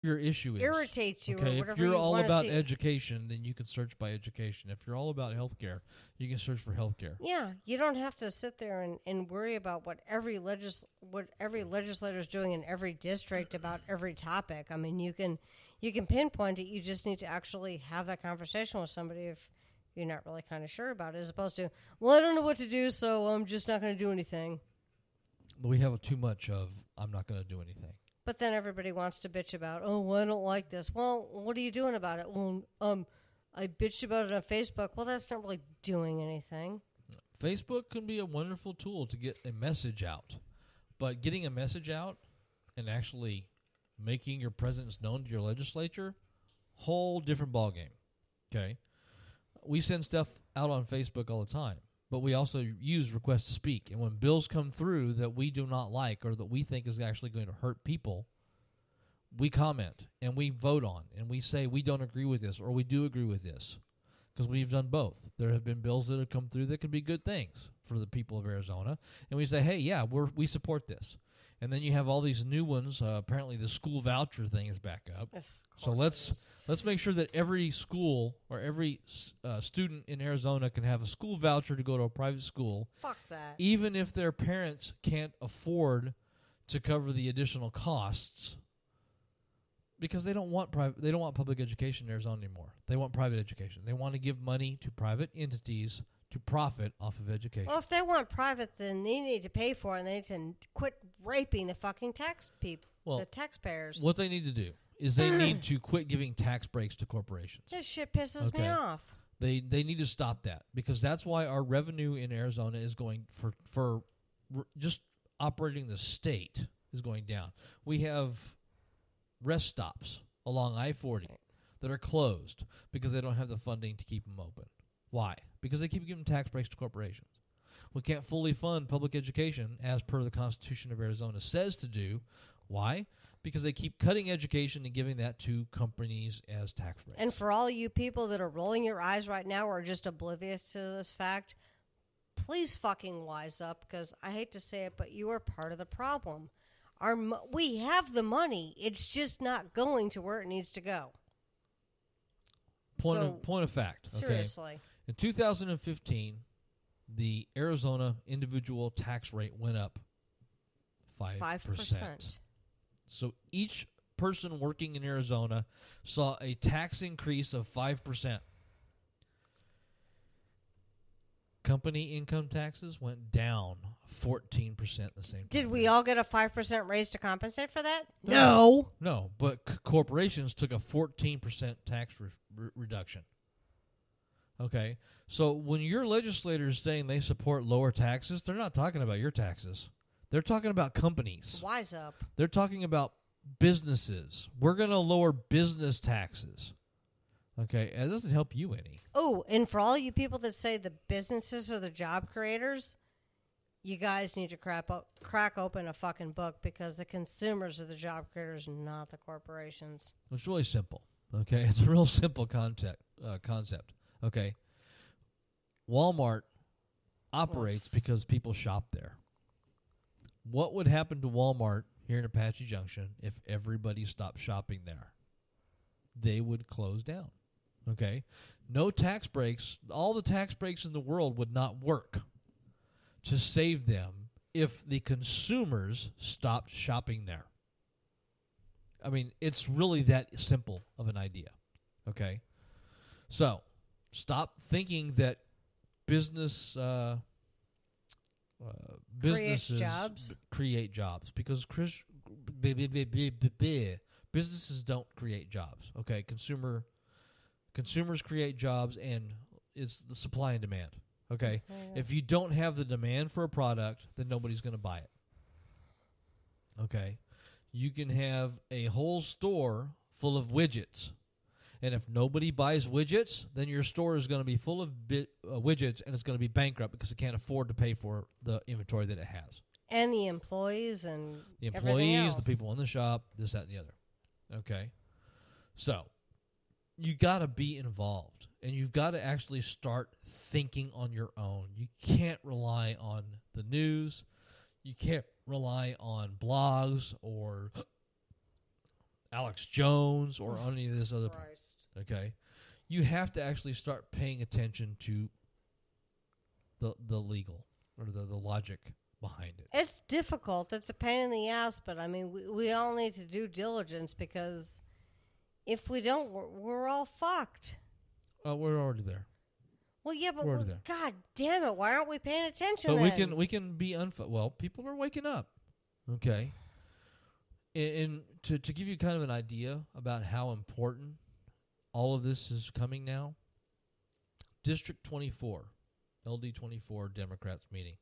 your issue is. irritates you or Okay, whatever if you're you all want to about see. education, then you can search by education. If you're all about healthcare, you can search for healthcare. Yeah, you don't have to sit there and worry about what every legislator is doing in every district about every topic. I mean, you can pinpoint it. You just need to actually have that conversation with somebody if you're not really kind of sure about it, as opposed to, well, I don't know what to do, so I'm just not going to do anything. We have too much of I'm not going to do anything. But then everybody wants to bitch about, oh, well, I don't like this. Well, what are you doing about it? Well, I bitched about it on Facebook. Well, that's not really doing anything. Facebook can be a wonderful tool to get a message out, but getting a message out and actually making your presence known to your legislature, whole different ballgame. Okay, we send stuff out on Facebook all the time, but we also use request to speak. And when bills come through that we do not like or that we think is actually going to hurt people, we comment and we vote on and we say we don't agree with this or we do agree with this, because we've done both. There have been bills that have come through that could be good things for the people of Arizona, and we say, hey, yeah, we support this. And then you have all these new ones. Apparently the school voucher thing is back up. So let's make sure that every school or every student in Arizona can have a school voucher to go to a private school. Fuck that. Even if their parents can't afford to cover the additional costs, because they don't want public education in Arizona anymore. They want private education. They want to give money to private entities to profit off of education. Well, if they want private, then they need to pay for it, and they need to quit raping the fucking the taxpayers. What they need to do is they need to quit giving tax breaks to corporations. This shit pisses me off. They need to stop that, because that's why our revenue in Arizona is going for just operating the state is going down. We have rest stops along I-40 that are closed because they don't have the funding to keep them open. Why? Because they keep giving tax breaks to corporations. We can't fully fund public education as per the Constitution of Arizona says to do. Why? Because they keep cutting education and giving that to companies as tax breaks. And for all you people that are rolling your eyes right now or are just oblivious to this fact, please fucking wise up, because I hate to say it, but you are part of the problem. We have the money. It's just not going to where it needs to go. Point of fact. Seriously. Okay? In 2015, the Arizona individual tax rate went up 5%. So each person working in Arizona saw a tax increase of 5%. Company income taxes went down 14% the same time. Did we all get a 5% raise to compensate for that? No, but corporations took a 14% tax reduction. Okay, so when your legislator is saying they support lower taxes, they're not talking about your taxes. They're talking about companies. Wise up. They're talking about businesses. We're going to lower business taxes. Okay, it doesn't help you any. Oh, and for all you people that say the businesses are the job creators, you guys need to crack open a fucking book, because the consumers are the job creators, not the corporations. It's really simple. Okay, it's a real simple concept. Okay, Walmart operates because people shop there. What would happen to Walmart here in Apache Junction if everybody stopped shopping there? They would close down. Okay? No tax breaks. All the tax breaks in the world would not work to save them if the consumers stopped shopping there. I mean, it's really that simple of an idea. Okay? So, stop thinking that businesses create jobs, because businesses don't create jobs. Okay, consumers create jobs, and it's the supply and demand. Okay, if you don't have the demand for a product, then nobody's going to buy it. Okay, you can have a whole store full of widgets, and if nobody buys widgets, then your store is going to be full of widgets, and it's going to be bankrupt because it can't afford to pay for the inventory that it has. And the employees and everything else. The else. People in the shop, this, that, and the other. Okay? So, you got to be involved, and you've got to actually start thinking on your own. You can't rely on the news. You can't rely on blogs or Alex Jones or any of this other. Christ. Okay, you have to actually start paying attention to the legal or the logic behind it. It's difficult. It's a pain in the ass, but I mean, we all need to do diligence because if we don't, we're all fucked. We're already there. Well, yeah, but We're already there. God damn it, why aren't we paying attention? But then? we can be well. People are waking up. Okay, and to give you kind of an idea about how important all of this is coming now, District 24, LD 24 Democrats meeting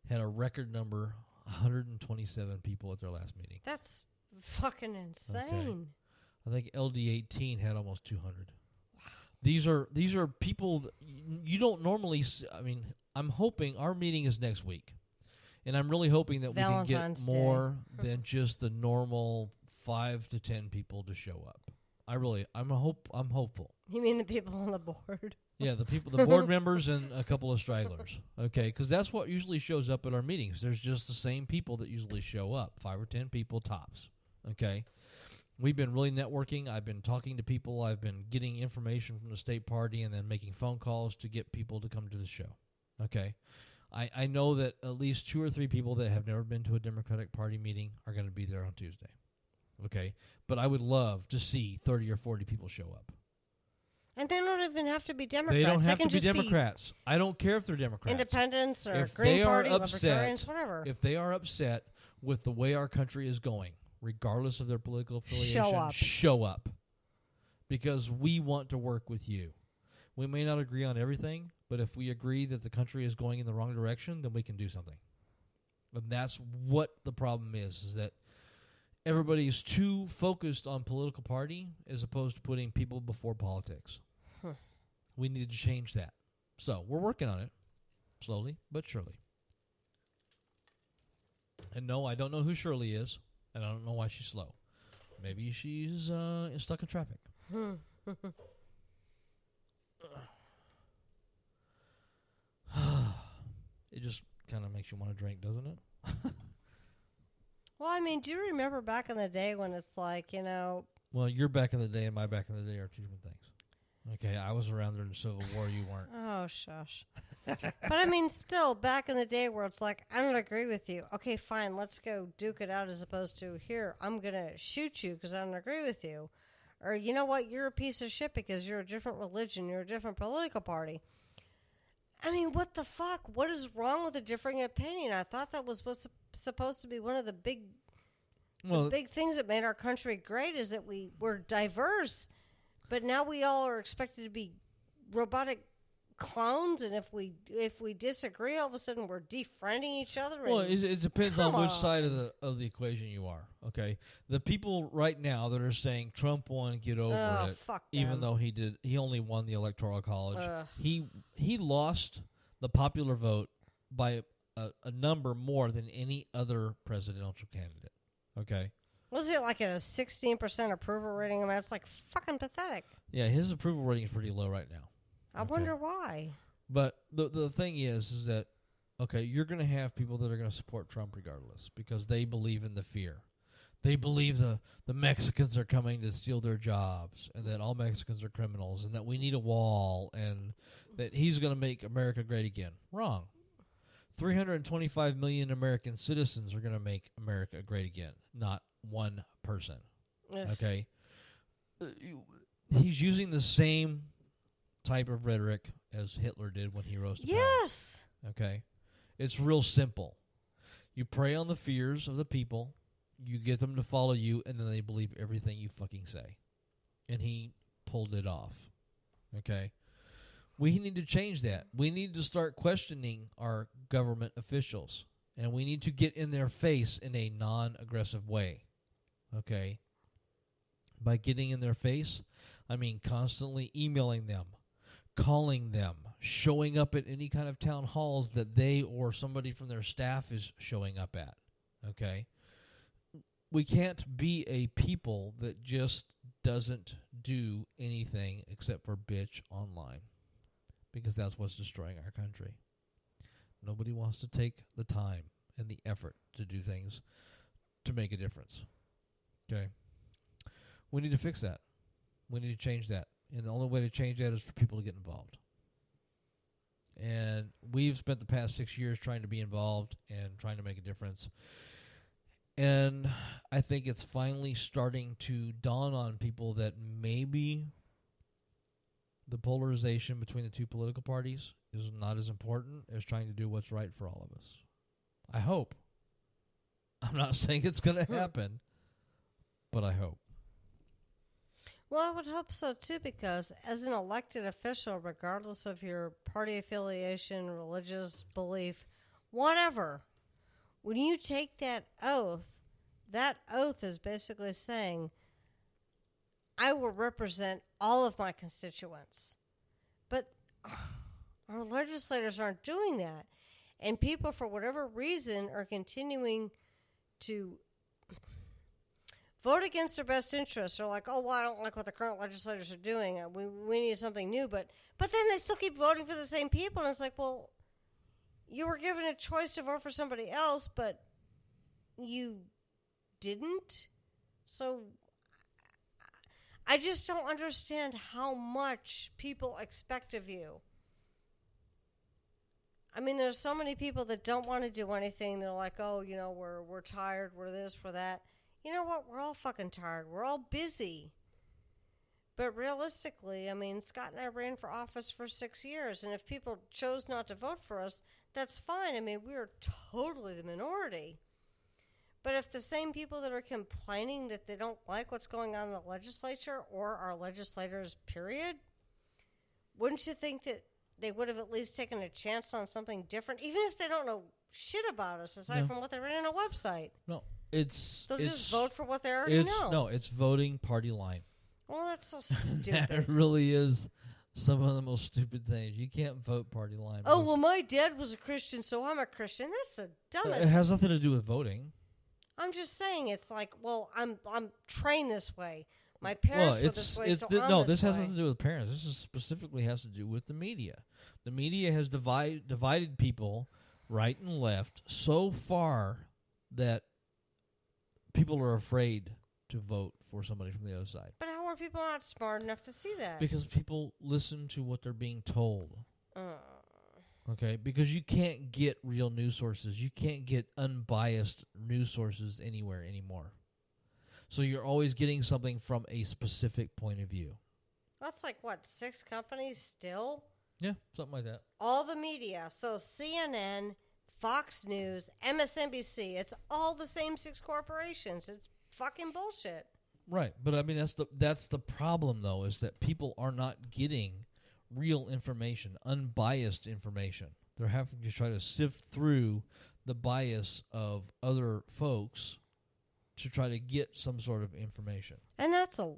had a record number, 127 people at their last meeting. That's fucking insane. Okay. I think LD 18 had almost 200. These are people that you don't normally see. I mean, I'm hoping our meeting is next week, and I'm really hoping that Valentine's we can get more than just the normal 5 to 10 people to show up. I'm hopeful. You mean the people on the board? Yeah, the board members and a couple of stragglers. Okay, because that's what usually shows up at our meetings. There's just the same people that usually show up, 5 or 10 people tops. Okay. We've been really networking. I've been talking to people. I've been getting information from the state party and then making phone calls to get people to come to the show. Okay. I know that at least 2 or 3 people that have never been to a Democratic Party meeting are going to be there on Tuesday. Okay. But I would love to see 30 or 40 people show up. And they don't even have to be Democrats. They don't have can to be just Democrats. I don't care if they're Democrats. Independents or If Green they are Party, upset, Libertarians, whatever. If they are upset with the way our country is going, regardless of their political affiliation, show up. Because we want to work with you. We may not agree on everything, but if we agree that the country is going in the wrong direction, then we can do something. And that's what the problem is that everybody is too focused on political party as opposed to putting people before politics. We need to change that. So we're working on it, slowly but surely. And no, I don't know who Shirley is, and I don't know why she's slow. Maybe she's stuck in traffic. It just kind of makes you want to drink, doesn't it? Well, I mean, do you remember back in the day when it's like, you know... Well, your back in the day and my back in the day are two different things. Okay, I was around during the Civil War, you weren't. Oh, shush. But I mean, still, back in the day where it's like, I don't agree with you. Okay, fine, let's go duke it out as opposed to, here, I'm going to shoot you because I don't agree with you. Or, you know what, you're a piece of shit because you're a different religion, you're a different political party. I mean, what the fuck? What is wrong with a differing opinion? I thought that was supposed to be one of the big things that made our country great is that we're diverse. But now we all are expected to be robotic clones, and if we disagree, all of a sudden we're defriending each other. Well, it depends on which side of the equation you are. Okay, the people right now that are saying Trump won, get over it, fuck even them. though he only won the Electoral College. He lost the popular vote by a number more than any other presidential candidate. Okay. Was it like a 16% approval rating? I mean, it's like fucking pathetic. Yeah, his approval rating is pretty low right now. I wonder why. But the thing is that, okay, you're going to have people that are going to support Trump regardless because they believe in the fear. They believe the Mexicans are coming to steal their jobs and that all Mexicans are criminals and that we need a wall and that he's going to make America great again. Wrong. 325 million American citizens are going to make America great again, not one person. Ugh. Okay? He's using the same type of rhetoric as Hitler did when he rose to power. Yes. Okay? It's real simple. You prey on the fears of the people, you get them to follow you, and then they believe everything you fucking say. And he pulled it off. Okay? We need to change that. We need to start questioning our government officials. And we need to get in their face in a non-aggressive way. Okay? By getting in their face, I mean constantly emailing them, calling them, showing up at any kind of town halls that they or somebody from their staff is showing up at. Okay? We can't be a people that just doesn't do anything except for bitch online. Because that's what's destroying our country. Nobody wants to take the time and the effort to do things to make a difference. Okay? We need to fix that. We need to change that. And the only way to change that is for people to get involved. And we've spent the past 6 years trying to be involved and trying to make a difference. And I think it's finally starting to dawn on people that maybe the polarization between the two political parties is not as important as trying to do what's right for all of us. I hope. I'm not saying it's going to happen, but I hope. Well, I would hope so, too, because as an elected official, regardless of your party affiliation, religious belief, whatever, when you take that oath is basically saying, I will represent all of my constituents. But our legislators aren't doing that. And people, for whatever reason, are continuing to vote against their best interests. They're like, oh, well, I don't like what the current legislators are doing. We need something new. But then they still keep voting for the same people. And it's like, well, you were given a choice to vote for somebody else, but you didn't. So I just don't understand how much people expect of you. I mean, there's so many people that don't want to do anything. They're like, oh, you know, we're tired, we're this, we're that. You know what? We're all fucking tired. We're all busy. But realistically, I mean, Scott and I ran for office for 6 years, and if people chose not to vote for us, that's fine. I mean, we are totally the minority. But if the same people that are complaining that they don't like what's going on in the legislature or our legislators, period, wouldn't you think that they would have at least taken a chance on something different, even if they don't know shit about us, aside from what they read on a website? No, they'll just vote for what they already know. No, it's voting party line. Well, that's so stupid. That really is some of the most stupid things. You can't vote party line. Oh, well, my dad was a Christian, so I'm a Christian. That's the dumbest. It has nothing to do with voting. I'm just saying, it's like, well, I'm trained this way. My parents were this way, so I'm no, this has way. nothing to do with parents. This specifically has to do with the media. The media has divided people right and left so far that people are afraid to vote for somebody from the other side. But how are people not smart enough to see that? Because people listen to what they're being told. Okay? Because you can't get real news sources. You can't get unbiased news sources anywhere anymore. So you're always getting something from a specific point of view. That's like, what, 6 companies still? Yeah, something like that. All the media. So CNN, Fox News, MSNBC, it's all the same 6 corporations. It's fucking bullshit. Right, but I mean that's the problem though, is that people are not getting real information, unbiased information. They're having to try to sift through the bias of other folks to try to get some sort of information. And that's a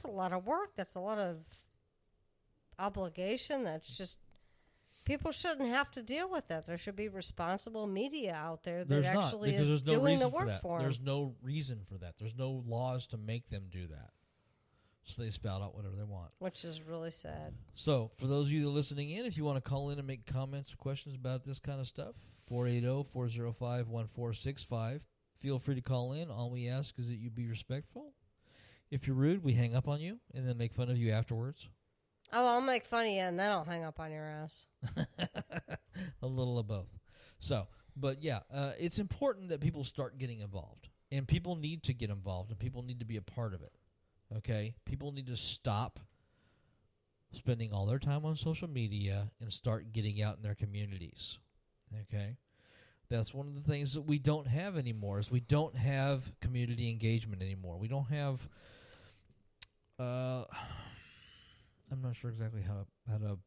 lot of work. That's a lot of obligation. That's just, people shouldn't have to deal with that. There should be responsible media out there that actually is doing the work for them. There's no reason for that. There's no laws to make them do that. So they spout out whatever they want. Which is really sad. So for those of you that are listening in, if you want to call in and make comments or questions about this kind of stuff, 480-405-1465. Feel free to call in. All we ask is that you be respectful. If you're rude, we hang up on you and then make fun of you afterwards. Oh, I'll make fun of you and then I'll hang up on your ass. A little of both. So, but yeah, it's important that people start getting involved. And people need to get involved and people need to be a part of it. Okay? People need to stop spending all their time on social media and start getting out in their communities. Okay? That's one of the things that we don't have anymore, is we don't have community engagement anymore. We don't have, I'm not sure exactly how to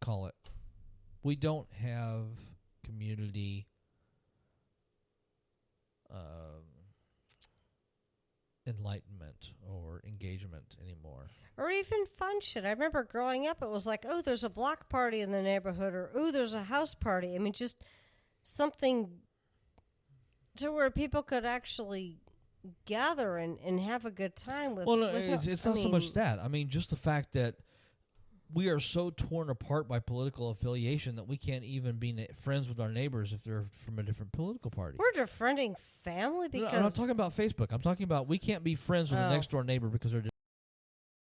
call it. We don't have community enlightenment or engagement anymore. Or even fun shit. I remember growing up, it was like, oh, there's a block party in the neighborhood, or, oh, there's a house party. I mean, just something to where people could actually gather and have a good time with. Well, no, it's not so much that. I mean, just the fact that we are so torn apart by political affiliation that we can't even be friends with our neighbors if they're from a different political party. We're befriending family No, because I'm not talking about Facebook. I'm talking about we can't be friends with the Oh. next door neighbor because they're